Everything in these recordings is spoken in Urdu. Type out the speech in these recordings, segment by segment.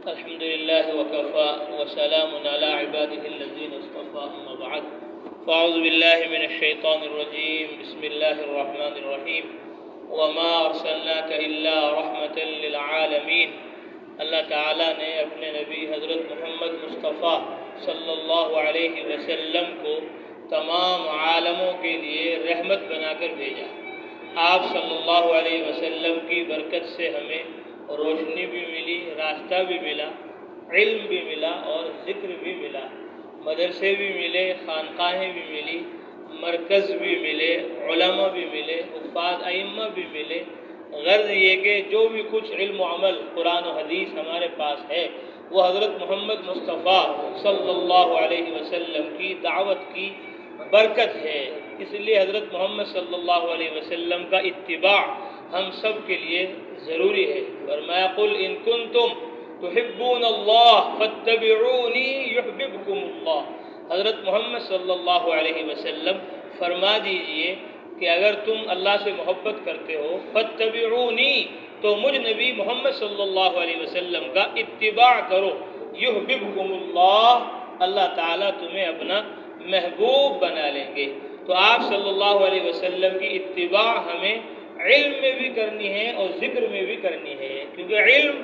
الحمد لله وكفى وسلام على عباده الذين اصطفى أما بعد فأعوذ بالله من الشيطان الرجيم بسم الله الرحمن الرحيم وما أرسلناك إلا رحمة للعالمين۔ اللہ تعالیٰ نے اپنے نبی حضرت محمد مصطفیٰ صلی اللہ علیہ وسلم کو تمام عالموں کے لیے رحمت بنا کر بھیجا۔ آپ صلی اللہ علیہ وسلم کی برکت سے ہمیں روشنی بھی ملی، راستہ بھی ملا، علم بھی ملا اور ذکر بھی ملا، مدرسے بھی ملے، خانقاہیں بھی ملی، مرکز بھی ملے، علماء بھی ملے، حفاظ ائمہ بھی ملے۔ غرض یہ کہ جو بھی کچھ علم و عمل قرآن و حدیث ہمارے پاس ہے وہ حضرت محمد مصطفیٰ صلی اللہ علیہ وسلم کی دعوت کی برکت ہے۔ اس لیے حضرت محمد صلی اللہ علیہ وسلم کا اتباع ہم سب کے لیے ضروری ہے۔ فرمایا قل ان کنتم تحبون اللہ فاتبعونی یحببکم اللہ۔ حضرت محمد صلی اللہ علیہ وسلم فرما دیجئے کہ اگر تم اللہ سے محبت کرتے ہو فاتبعونی تو مجھ نبی محمد صلی اللہ علیہ وسلم کا اتباع کرو، یحببکم اللہ، اللہ تعالیٰ تمہیں اپنا محبوب بنا لیں گے۔ تو آپ صلی اللہ علیہ وسلم کی اتباع ہمیں علم میں بھی کرنی ہے اور ذکر میں بھی کرنی ہے، کیونکہ علم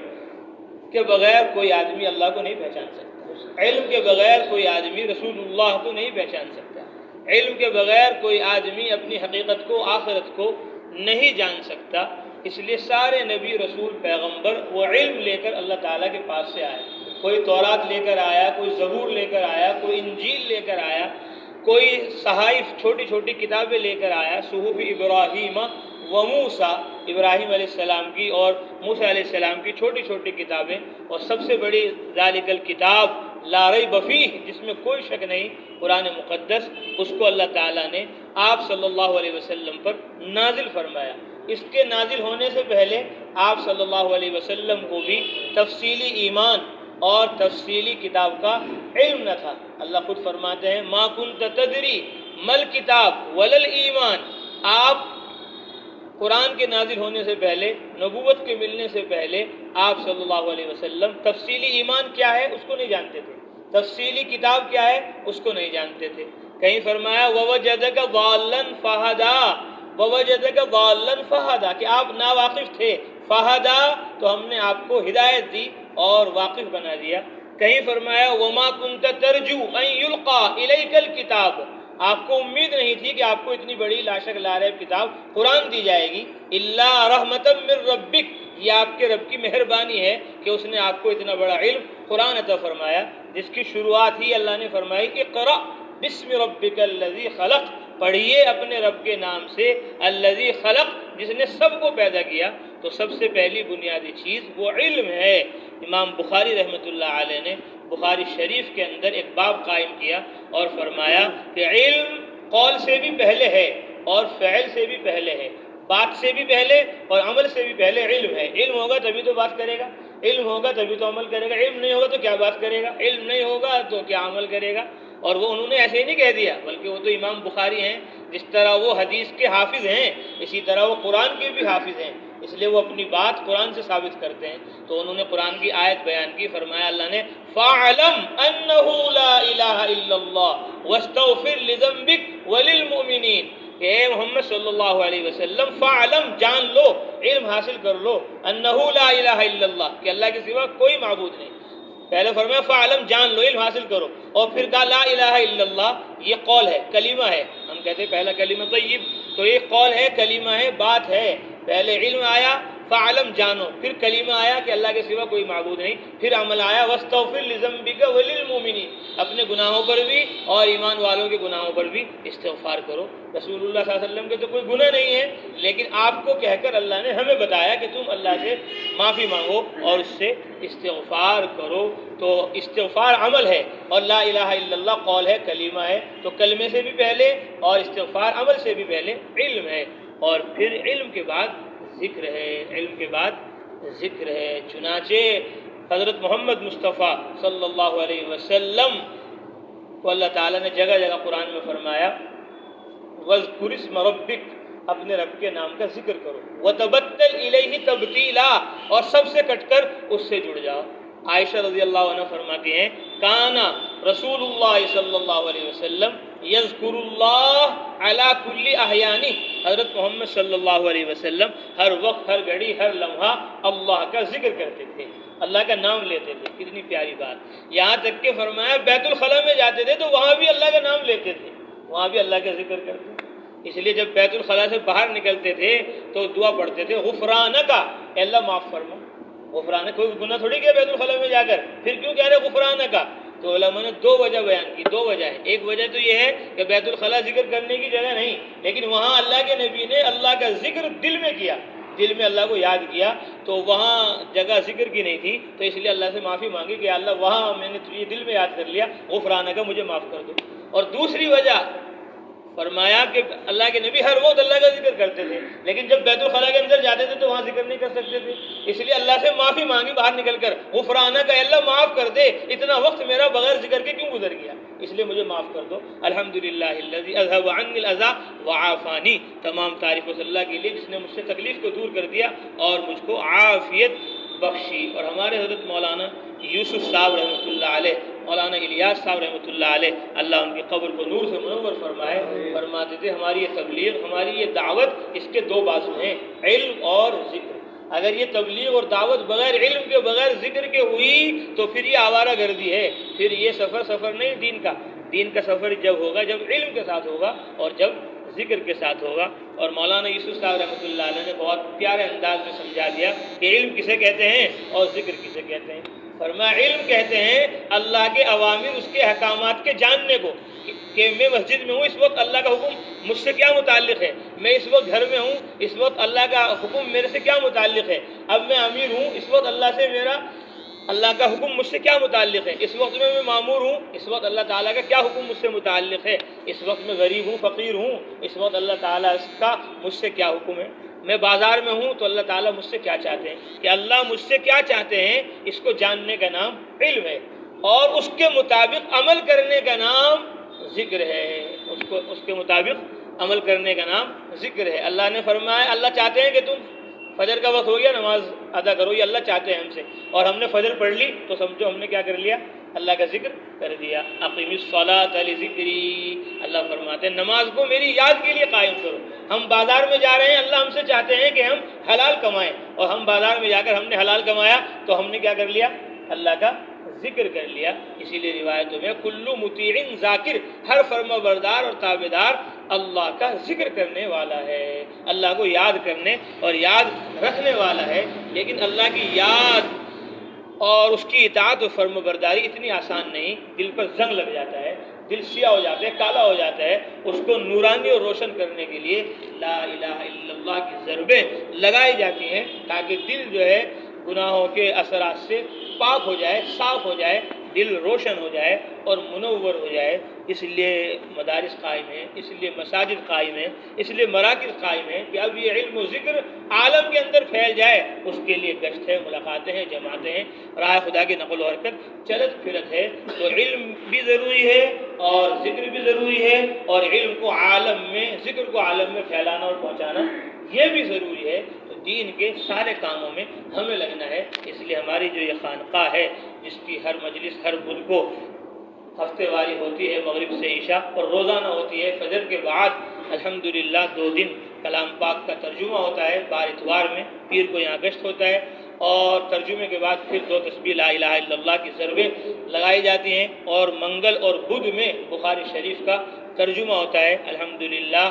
کے بغیر کوئی آدمی اللہ کو نہیں پہچان سکتا، علم کے بغیر کوئی آدمی رسول اللہ کو نہیں پہچان سکتا، علم کے بغیر کوئی آدمی اپنی حقیقت کو، آخرت کو نہیں جان سکتا۔ اس لیے سارے نبی، رسول، پیغمبر وہ علم لے کر اللہ تعالیٰ کے پاس سے آئے۔ کوئی تورات لے کر آیا، کوئی زبور لے کر آیا، کوئی انجیل لے کر آیا، کوئی صحائف چھوٹی چھوٹی کتابیں لے کر آیا، صحف ابراہیم و موسیٰ، ابراہیم علیہ السلام کی اور موسیٰ علیہ السلام کی چھوٹی چھوٹی کتابیں، اور سب سے بڑی ذالک الکتاب لا ریب فیہ، جس میں کوئی شک نہیں، قرآن مقدس، اس کو اللہ تعالیٰ نے آپ صلی اللہ علیہ وسلم پر نازل فرمایا۔ اس کے نازل ہونے سے پہلے آپ صلی اللہ علیہ وسلم کو بھی تفصیلی ایمان اور تفصیلی کتاب کا علم نہ تھا۔ اللہ خود فرماتے ہیں ما کنت تدری مل کتاب ولل ایمان۔ آپ قرآن کے نازل ہونے سے پہلے، نبوت کے ملنے سے پہلے آپ صلی اللہ علیہ وسلم تفصیلی ایمان کیا ہے اس کو نہیں جانتے تھے، تفصیلی کتاب کیا ہے اس کو نہیں جانتے تھے۔ کہیں فرمایا ووجدک ضالا فہدا، ووجدک ضالا فہدا، کہ آپ ناواقف تھے، فہدا تو ہم نے آپ کو ہدایت دی اور واقف بنا دیا۔ کہیں فرمایا وما کنت ترجو ان یلقا الیک الکتاب، آپ کو امید نہیں تھی کہ آپ کو اتنی بڑی لاشک لاریب کتاب قرآن دی جائے گی، الا رحمتا من ربک، یہ آپ کے رب کی مہربانی ہے کہ اس نے آپ کو اتنا بڑا علم قرآن عطا فرمایا، جس کی شروعات ہی اللہ نے فرمائی اقرأ بسم ربک الذی خلق، پڑھیے اپنے رب کے نام سے، الذی خلق، جس نے سب کو پیدا کیا۔ تو سب سے پہلی بنیادی چیز وہ علم ہے۔ امام بخاری رحمۃ اللہ علیہ نے بخاری شریف کے اندر ایک باب قائم کیا اور فرمایا کہ علم قول سے بھی پہلے ہے اور فعل سے بھی پہلے ہے، بات سے بھی پہلے اور عمل سے بھی پہلے علم ہے۔ علم ہوگا تبھی تو بات کرے گا، علم ہوگا تبھی تو عمل کرے گا، علم نہیں ہوگا تو کیا بات کرے گا، علم نہیں ہوگا تو کیا عمل کرے گا۔ اور وہ انہوں نے ایسے ہی نہیں کہہ دیا، بلکہ وہ تو امام بخاری ہیں، جس طرح وہ حدیث کے حافظ ہیں اسی طرح وہ قرآن کے بھی حافظ ہیں، اس لیے وہ اپنی بات قرآن سے ثابت کرتے ہیں۔ تو انہوں نے قرآن کی آیت بیان کی، فرمایا اللہ نے فَاعْلَمْ أَنَّهُ لَا إِلَهَ إِلَّا اللَّهُ وَاسْتَغْفِرْ لِذَنبِكَ وَلِلْمُؤْمِنِينَ، کہ اے محمد صلی اللہ علیہ وسلم فَاعْلَمْ، جان لو، علم حاصل کر لو، أَنَّهُ لَا إِلَهَ إِلَّا اللَّهُ، کہ اللہ کے سوا کوئی معبود نہیں۔ پہلے فرمایا فعلم، جان لو، علم حاصل کرو، اور پھر کہا لا الہ الا اللہ، یہ قول ہے، کلمہ ہے۔ ہم کہتے ہیں پہلا کلمہ طیب، تو یہ قول ہے، کلمہ ہے، بات ہے۔ پہلے علم آیا فعلم، جانو، پھر کلمہ آیا کہ اللہ کے سوا کوئی معبود نہیں، پھر عمل آیا واستغفر لذنبک وللمؤمنین، اپنے گناہوں پر بھی اور ایمان والوں کے گناہوں پر بھی استغفار کرو۔ رسول اللہ صلی اللہ علیہ وسلم کے تو کوئی گناہ نہیں ہے، لیکن آپ کو کہہ کر اللہ نے ہمیں بتایا کہ تم اللہ سے معافی مانگو اور اس سے استغفار کرو۔ تو استغفار عمل ہے اور لا الہ الا اللہ قول ہے، کلمہ ہے، تو کلمے سے بھی پہلے اور استغفار عمل سے بھی پہلے علم ہے، اور پھر علم کے بعد ذکر ہے، علم کے بعد ذکر ہے۔ چنانچہ حضرت محمد مصطفیٰ صلی اللہ علیہ وسلم کو اللہ تعالیٰ نے جگہ جگہ قرآن میں فرمایا وَاذْكُرِ اسْمَ رَبِّكَ، اپنے رب کے نام کا ذکر کرو، وَتَبَتَّلْ إِلَيْهِ تَبْتِيلًا، اور سب سے کٹ کر اس سے جڑ جاؤ۔ عائشہ رضی اللہ عنہ فرماتی ہیں کانا رسول اللہ صلی اللہ علیہ وسلم یذکر اللہ علی کل احیانی، حضرت محمد صلی اللہ علیہ وسلم ہر وقت، ہر گھڑی، ہر لمحہ اللہ کا ذکر کرتے تھے، اللہ کا نام لیتے تھے۔ کتنی پیاری بات، یہاں تک کہ فرمایا بیت الخلاء میں جاتے تھے تو وہاں بھی اللہ کا نام لیتے تھے، وہاں بھی اللہ کا ذکر کرتے تھے۔ اس لیے جب بیت الخلاء سے باہر نکلتے تھے تو دعا پڑھتے تھے غفرانک، اے اللہ معاف فرما۔ غفرانک، کوئی گناہ تھوڑی کیا بیت الخلاء میں جا کر، پھر کیوں کہہ رہے غفرانک؟ تو علماء نے دو وجہ بیان کی، دو وجہ ہے۔ ایک وجہ تو یہ ہے کہ بیت الخلاء ذکر کرنے کی جگہ نہیں، لیکن وہاں اللہ کے نبی نے اللہ کا ذکر دل میں کیا، دل میں اللہ کو یاد کیا، تو وہاں جگہ ذکر کی نہیں تھی، تو اس لیے اللہ سے معافی مانگی کہ اللہ وہاں میں نے یہ دل میں یاد کر لیا، غفرانک مجھے معاف کر دو۔ اور دوسری وجہ فرمایا کہ اللہ کے نبی ہر وقت اللہ کا ذکر کرتے تھے، لیکن جب بیت الخلاء کے اندر جاتے تھے تو وہاں ذکر نہیں کر سکتے تھے، اس لیے اللہ سے معافی مانگی باہر نکل کر، غفرانک، اے اللہ معاف کر دے، اتنا وقت میرا بغیر ذکر کے کیوں گزر گیا، اس لیے مجھے معاف کر دو۔ الحمدللہ الذی اذھب عنی الاذی وعافانی، تمام تعریف اس اللہ کے لیے جس نے مجھ سے تکلیف کو دور کر دیا اور مجھ کو عافیت بخشی۔ اور ہمارے حضرت مولانا یوسف صاحب رحمۃ اللہ علیہ، مولانا الیاس صاحب رحمۃ اللہ علیہ، اللہ ان کی قبر کو نور سے منور فرمائے، فرماتے تھے ہماری یہ تبلیغ، ہماری یہ دعوت، اس کے دو بازو ہیں، علم اور ذکر۔ اگر یہ تبلیغ اور دعوت بغیر علم کے، بغیر ذکر کے ہوئی تو پھر یہ آوارہ گردی ہے، پھر یہ سفر نہیں دین کا۔ دین کا سفر جب ہوگا جب علم کے ساتھ ہوگا اور جب ذکر کے ساتھ ہوگا۔ اور مولانا یوسف صاحب رحمۃ اللہ علیہ نے بہت پیارے انداز میں سمجھا دیا کہ علم کسے کہتے ہیں اور ذکر کسے کہتے ہیں۔ فرمایا علم کہتے ہیں اللہ کے اوامر، اس کے احکامات کے جاننے کو، کہ میں مسجد میں ہوں، اس وقت اللہ کا حکم مجھ سے کیا متعلق ہے، میں اس وقت گھر میں ہوں، اس وقت اللہ کا حکم میرے سے کیا متعلق ہے، اب میں امیر ہوں، اس وقت اللہ کا حکم مجھ سے کیا متعلق ہے، اس وقت میں معمور ہوں، اس وقت اللہ تعالیٰ کا کیا حکم مجھ سے متعلق ہے، اس وقت میں غریب ہوں، فقیر ہوں، اس وقت اللہ تعالیٰ کا مجھ سے کیا حکم ہے، میں بازار میں ہوں تو اللہ تعالیٰ مجھ سے کیا چاہتے ہیں، کہ اللہ مجھ سے کیا چاہتے ہیں، اس کو جاننے کا نام علم ہے، اور اس کے مطابق عمل کرنے کا نام ذکر ہے، اس کے مطابق عمل کرنے کا نام ذکر ہے۔ اللہ نے فرمایا اللہ چاہتے ہیں کہ تم فجر کا وقت ہو گیا نماز ادا کرو، یہ اللہ چاہتے ہیں ہم سے، اور ہم نے فجر پڑھ لی تو سمجھو ہم نے کیا کر لیا، اللہ کا ذکر کر دیا۔ اقیم الصلاۃ لذکری، اللہ فرماتے ہیں نماز کو میری یاد کے لیے قائم کرو۔ ہم بازار میں جا رہے ہیں، اللہ ہم سے چاہتے ہیں کہ ہم حلال کمائیں، اور ہم بازار میں جا کر ہم نے حلال کمایا تو ہم نے کیا کر لیا، اللہ کا ذکر کر لیا۔ اسی لیے روایتوں میں کلو مطیع ذاکر، ہر فرما بردار اور تابعدار اللہ کا ذکر کرنے والا ہے، اللہ کو یاد کرنے اور یاد رکھنے والا ہے۔ لیکن اللہ کی یاد اور اس کی اطاعت و فرما برداری اتنی آسان نہیں، دل پر زنگ لگ جاتا ہے، دل سیاہ ہو جاتا ہے، کالا ہو جاتا ہے۔ اس کو نورانی اور روشن کرنے کے لیے لا الہ الا اللہ کی ضربیں لگائی جاتی ہیں تاکہ دل جو ہے گناہوں کے اثرات سے پاک ہو جائے، صاف ہو جائے، دل روشن ہو جائے اور منور ہو جائے۔ اس لیے مدارس قائم ہیں، اس لیے مساجد قائم ہیں، اس لیے مراکز قائم ہیں کہ اب یہ علم و ذکر عالم کے اندر پھیل جائے، اس کے لیے گشت ہے، ملاقاتیں ہیں، جماعتیں ہیں، راہ خدا کی نقل و حرکت چلت پھرت ہے۔ تو علم بھی ضروری ہے اور ذکر بھی ضروری ہے، اور علم کو عالم میں، ذکر کو عالم میں پھیلانا اور پہنچانا یہ بھی ضروری ہے۔ تو دین کے سارے کاموں میں ہمیں لگنا ہے۔ اس لیے ہماری جو یہ خانقاہ ہے جس کی ہر مجلس ہر بدھ کو ہفتے واری ہوتی ہے مغرب سے عشاء، اور روزانہ ہوتی ہے فجر کے بعد الحمدللہ 2 دن کلام پاک کا ترجمہ ہوتا ہے، بار اتوار میں، پیر کو یہاں گشت ہوتا ہے، اور ترجمے کے بعد پھر 2 تسبیح لا الہ الا اللہ کی ضربیں لگائی جاتی ہیں، اور منگل اور بدھ میں بخاری شریف کا ترجمہ ہوتا ہے۔ الحمدللہ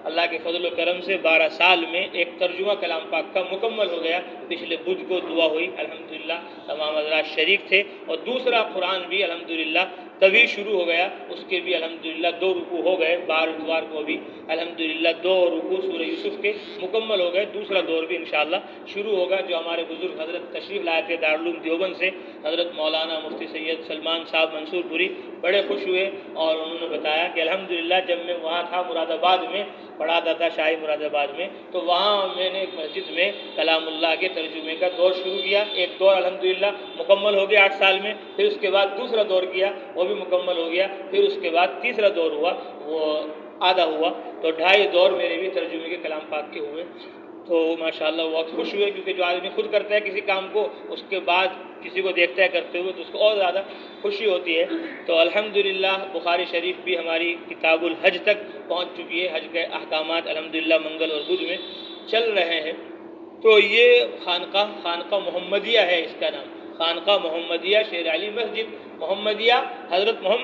اللہ کے فضل و کرم سے 12 سال میں ایک ترجمہ کلام پاک کا مکمل ہو گیا۔ پچھلے بدھ کو دعا ہوئی، الحمدللہ تمام حضرات شریک تھے، اور دوسرا قرآن بھی الحمدللہ تبھی شروع ہو گیا، اس کے بھی الحمدللہ 2 رکوع ہو گئے، 12 اتوار کو بھی الحمدللہ 2 رکوع سورہ یوسف کے مکمل ہو گئے۔ دوسرا دور بھی انشاءاللہ شروع ہوگا، جو ہمارے بزرگ حضرت تشریف لائے تھے دارالعلوم دیوبند سے، حضرت مولانا مفتی سید سلمان صاحب منصور پوری، بڑے خوش ہوئے، اور انہوں نے بتایا کہ الحمدللہ جب میں وہاں تھا مراد آباد میں پڑھاتا تھا، شاہی مراد آباد میں، تو وہاں میں نے ایک مسجد میں کلام اللہ کے ترجمے کا دور شروع کیا۔ ایک دور الحمدللہ مکمل ہو گیا 8 سال میں، پھر اس کے بعد دوسرا دور کیا، وہ بھی مکمل ہو گیا، پھر اس کے بعد تیسرا دور ہوا، وہ آدھا ہوا، تو 2.5 دور میرے بھی ترجمے کے کلام پاک کے ہوئے۔ تو ماشاءاللہ وہ بہت خوش ہوئے، کیونکہ جو آدمی خود کرتا ہے کسی کام کو، اس کے بعد کسی کو دیکھتا ہے کرتے ہوئے تو اس کو اور زیادہ خوشی ہوتی ہے۔ تو الحمدللہ بخاری شریف بھی ہماری کتاب الحج تک پہنچ چکی ہے، حج کے احکامات الحمدللہ منگل اور بدھ میں چل رہے ہیں۔ تو یہ خانقاہ محمدیہ ہے، اس کا نام خانقاہ محمدیہ، شیر علی مسجد محمدیہ، حضرت محمد